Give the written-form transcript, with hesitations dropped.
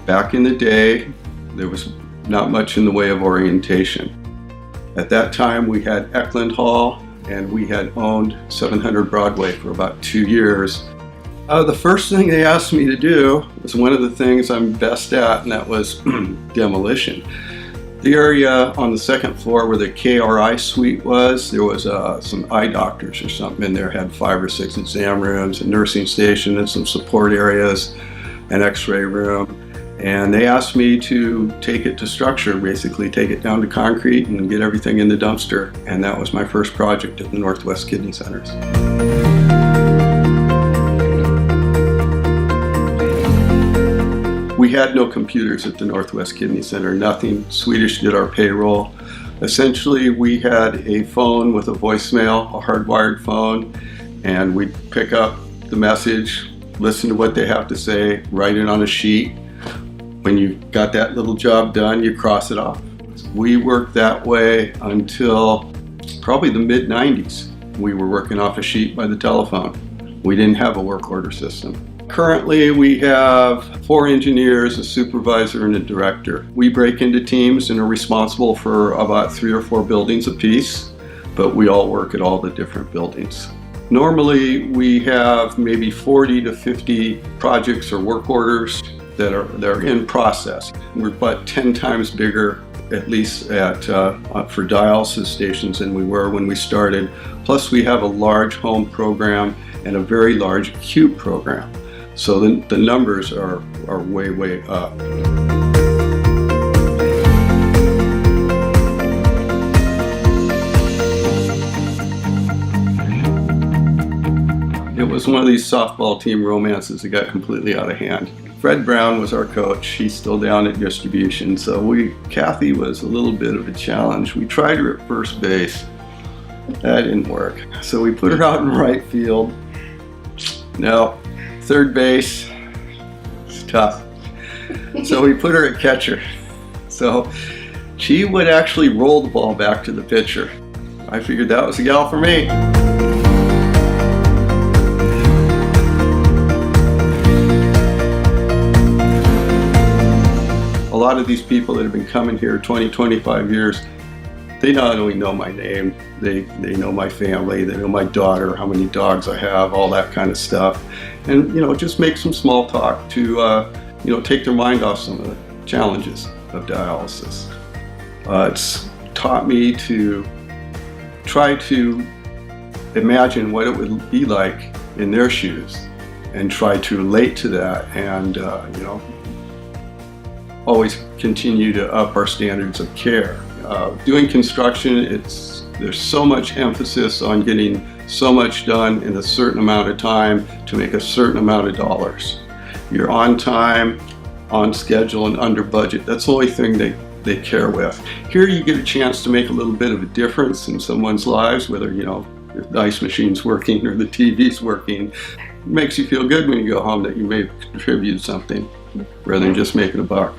Back in the day, there was not much in the way of orientation. At that time, we had Eckland Hall, and we had owned 700 Broadway for about 2 years. The first thing they asked me to do was one of the things I'm best at, and that was demolition. The area on the second floor where the KRI suite was, there was some eye doctors or something in there, had 5 or 6 exam rooms, a nursing station, and some support areas, an x-ray room. And they asked me to take it to structure, basically take it down to concrete and get everything in the dumpster. And that was my first project at the Northwest Kidney Centers. We had no computers at the Northwest Kidney Center, nothing. Swedish did our payroll. Essentially, we had a phone with a voicemail, a hardwired phone, and we'd pick up the message, listen to what they have to say, write it on a sheet. When you got that little job done, you cross it off. We worked that way until probably the mid-90s. We were working off a sheet by the telephone. We didn't have a work order system. Currently, we have 4 engineers, a supervisor, and a director. We break into teams and are responsible for about 3 or 4 buildings apiece, but we all work at all the different buildings. Normally, we have maybe 40 to 50 projects or work orders that are in process. We're about 10 times bigger, at least for dialysis stations, than we were when we started. Plus, we have a large home program and a very large acute program. So the numbers are way, way up. It was one of these softball team romances that got completely out of hand. Fred Brown was our coach. He's still down at distribution. So Kathy was a little bit of a challenge. We tried her at first base. That didn't work. So we put her out in right field. No. Third base. It's tough. So we put her at catcher. So she would actually roll the ball back to the pitcher. I figured that was the gal for me. A lot of these people that have been coming here 20, 25 years, they not only know my name, they know my family, they know my daughter, how many dogs I have, all that kind of stuff. And, just make some small talk to, take their mind off some of the challenges of dialysis. It's taught me to try to imagine what it would be like in their shoes and try to relate to that and, always continue to up our standards of care. Doing construction, there's so much emphasis on getting so much done in a certain amount of time to make a certain amount of dollars. You're on time, on schedule, and under budget. That's the only thing they care with. Here you get a chance to make a little bit of a difference in someone's lives, whether the ice machine's working or the TV's working. It makes you feel good when you go home that you may contribute something rather than just making a buck.